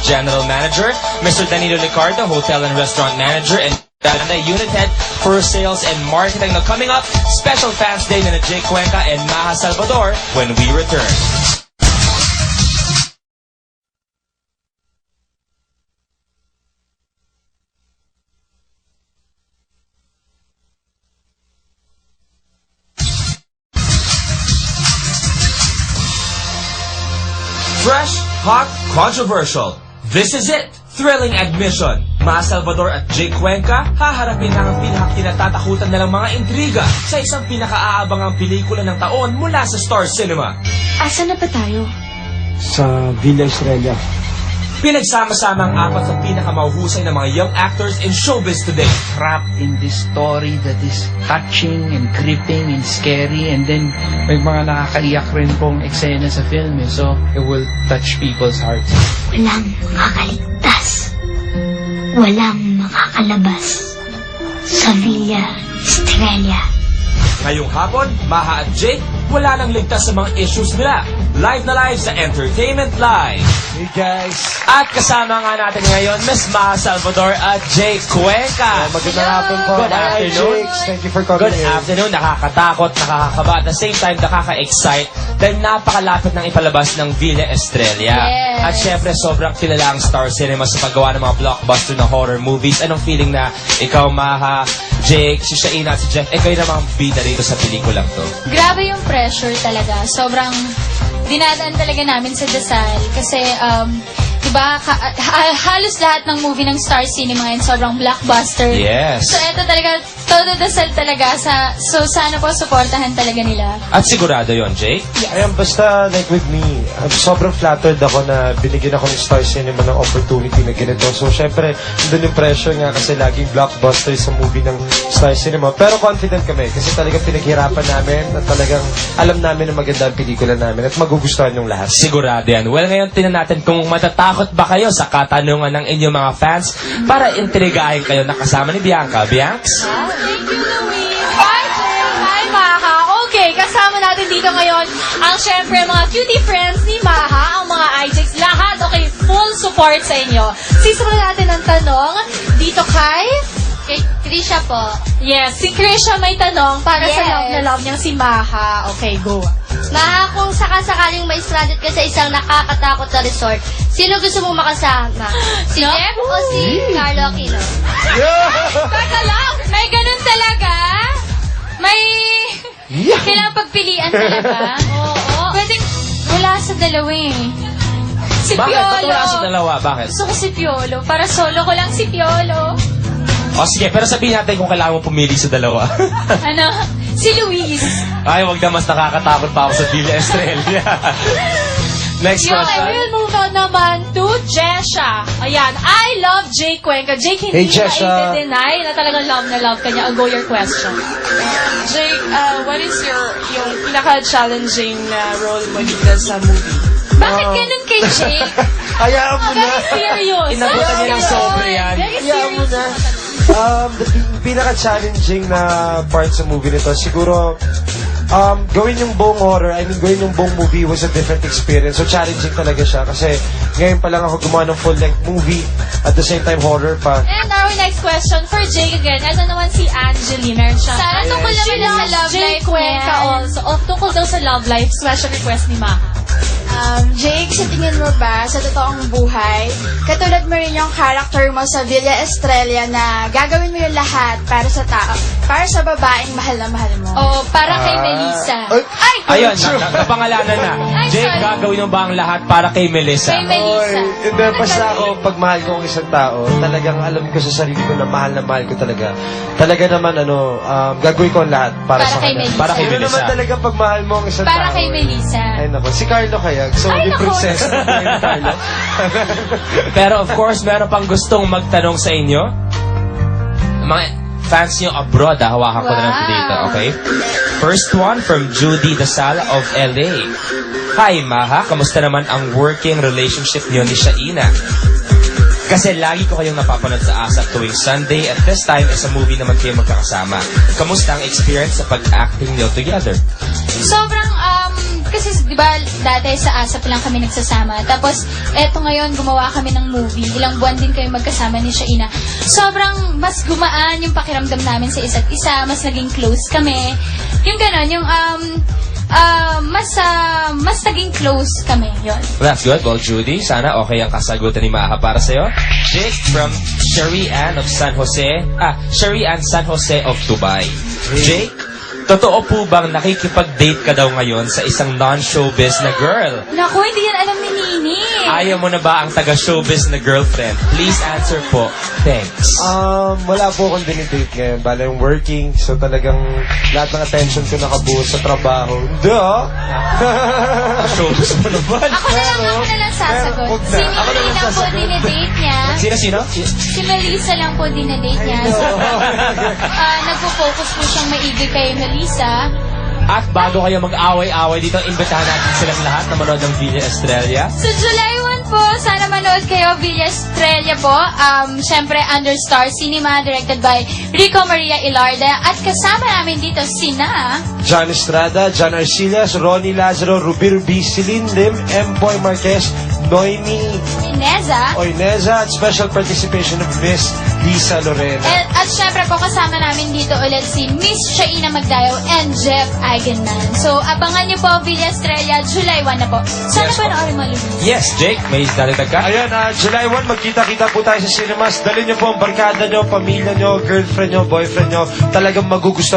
General Manager, Mr. Danilo Licardo, Hotel and Restaurant Manager, and Dana, Unit Head for Sales and Marketing. Now coming up, special fans day na Jake Cuenca and Maha Salvador when we return. Fresh, hot, controversial. This is it. Thrilling admission. Maha Salvador at Jake Cuenca haharapin na ang pinakakinatatakutan nilang mga intriga sa isang pinakaabangang pelikula ng taon mula sa Star Cinema. Asa na ba tayo? Sa Villa Estrella. Pinagsama-sama ang apat sa pinakamauhusay ng mga young actors in showbiz today. Trapped in this story that is touching and gripping and scary, and then may mga nakakaiyak rin pong eksena sa film, so it will touch people's hearts. Walang makakaligtas. Walang makakalabas sa Villa Estrella. Ngayong hapon, Maha at Jake, wala nang ligtas sa mga issues nila. Live na live sa Entertainment Live. Hey guys! At kasama nga natin ngayon, Miss Maha Salvador at Jake Cuenca. Magandang hapon po. Good Hi, afternoon. Jakes. Thank you for coming Good here. afternoon. Nakakatakot, nakakakaba. At the same time, nakaka-excite dahil napakalapit ng ipalabas ng Villa Estrella. Yes. At syempre, sobrang kilala ang Star Cinema sa paggawa ng mga blockbuster na horror movies. Anong feeling na ikaw, Maha, Jake, si Shaina at si Jeff, kayo namang bida rito sa pelikulang to? Grabe yung pressure talaga. Sobrang dinadaan talaga namin sa dasal. Kasi, diba, halos lahat ng movie ng Star Cinema ngayon sobrang blockbuster. Yes. So, eto talaga, todo dasal talaga. So, sana po supportahan talaga nila. At sigurado yon, Jake? Ayan, basta like with me, sobrang flattered ako na binigyan ako ng Star Cinema ng opportunity na ganito. So, syempre, doon yung pressure nga kasi laging blockbuster sa movie ng Star Cinema. Pero confident kami kasi talagang pinaghirapan namin at talagang alam namin na maganda ang pelikula namin at magugustuhan yung lahat. Sigurado yan. Well, ngayon tinan natin kung matatakot ba kayo sa katanungan ng inyong mga fans para intrigahin kayo na kasama ni Bianca. Bianx? Thank you, Louie. Hi, Jake. Hi, Maha. Okay, kasama natin dito ngayon ang syempre mga cutie friends ni Maha, ang mga iJakes, lahat. Okay, full support sa inyo. Sisimulan natin ang tanong dito kay Trisha po. Yes, si Krisha may tanong para sa Yes. love na love niyang si Maha. Okay, go. Maha, kung sakasakaling may stranded ka sa isang nakakatakot na resort, sino gusto mong makasama? Si No? Jeff o si Carlo Aquino? Teka lang, may ganun talaga? May... Kailangan pagpilian talaga? Oo. Pwede, wala sa dalawa eh. Si Bakit? Ba't Piolo. wala sa dalawa? Bakit? Gusto ko si Piolo. Para solo ko lang si Piolo. O sige, pero sabihin natin kung kailangan mo pumili sa dalawa. Ano? Si Luis. Ay, wag na, mas nakakatakot pa ako sa Villa Estrella. Next Okay, question. we'll move on naman to Jesha. Ayan, I love Jake Cuenca. Jake, hindi Hey, Jesha. na i-deny na talagang love na love ka niya. I'll go your question. Jake, what is yung pinaka-challenging na role mo dito sa movie? Bakit ganun kay Jake? Hayaan mo na! Very serious. Inabutan niya ng sobre yan. Very Hayaan mo serious. na! The pinaka-challenging na part sa movie nito, siguro, gawin yung buong horror, gawin yung buong movie was a different experience. So, challenging talaga siya kasi ngayon pa lang ako gumawa ng full-length movie at the same time horror pa. And our next question for Jake again. Ito naman si Angeli. Meron siya. Sana tungkol naman She sa loves love Jake life Cuenca niya. also. Tungkol daw sa love life. Special request ni Maha. Jake, sa tingin mo ba, sa totoong buhay, katulad mo rin yung character mo sa Villa Estrella na gagawin mo yung lahat para sa tao, para sa babaeng mahal na mahal mo? O, para kay Melissa. Ay! Ayun, napangalanan na. Ay, Jake, sorry. gagawin mo ba ang lahat para kay Melissa? Kay Melissa. Hindi, basta ako, pag mahal ko ang isang tao, talagang alam ko sa sarili ko na mahal ko talaga. Talaga naman, gagawin ko ang lahat para sa kay kanya. Melissa. Para kay Pero Melissa. naman talaga pag mahal mo ang isang Para tao. kay Melissa. Ay, naku. Si Carlo kaya. So, Ay, yung naku. princess ni Carlo. Pero of course, meron pang gustong magtanong sa inyo. Mga fans nyo abroad, hawakan ko na lang Wow. dito, okay? First one from Judy Dasal of LA. Hi, Maha. Kamusta naman ang working relationship nyo ni Shaina? Kasi lagi ko kayong napapanood sa ASAP tuwing Sunday at this time sa movie naman kayo magkakasama. Kamusta ang experience sa pag-acting nyo together? Sobrang, kasi, di ba, dati sa ASAP lang kami nagsasama. Tapos, eto ngayon, gumawa kami ng movie. Ilang buwan din kayo magkasama ni Shaina. Sobrang mas gumaan yung pakiramdam namin sa isa't isa. Mas naging close kami. Yung gano'n, yung, mas naging close kami, yun. That's good. Well, Judy, sana okay ang kasagutan ni Maha para sa'yo. Jake from Sherry Ann of San Jose. Sherry Ann San Jose of Dubai. Jake, totoo po bang nakikipag-date ka daw ngayon sa isang non-showbiz na girl? Naku, hindi yan alam ni Nini. Ayaw mo na ba ang taga-showbiz na girlfriend? Please answer po. Thanks. Wala po akong dinidate ngayon. Bale, I'm working. So talagang lahat ng attention ko nakabuo sa trabaho. Hindi Showbiz mo naman. Ako na lang sasagot. Huwag na. Si Ako na Nini lang lang po sasagot. dinedate niya. Sino? Si Melissa lang po dinedate niya. So, nagpo-focus po siyang maigi kay Melissa. At bago kayo mag-away-away dito, imbitahan natin silang lahat na manood ng Villa Estrella. So, July 1 po, sana manood kayo, Villa Estrella po. Siyempre, under Star Cinema, directed by Rico Maria Ilarda. At kasama namin dito sina... John Estrada, John Arcillas, Ronnie Lazaro, Ruby Ruby, Celine Lim, Empoy Marquez, Noemi Ineza. Oineza, at special participation of Miss Lisa Lorena. At syempre po, kasama namin dito ulit si Miss Shaina Magdayo and Jeff Eigenman. So, abangan niyo po Villa Estrella, July 1 na po. Sana Yes, ba panoorin mo, Luis? Yes, Jake, may dadagdag ka? Ayan, July 1, magkita-kita po tayo sa cinemas. Dali niyo po ang barkada niyo, pamilya niyo, girlfriend niyo, boyfriend niyo. Talagang magugustuhan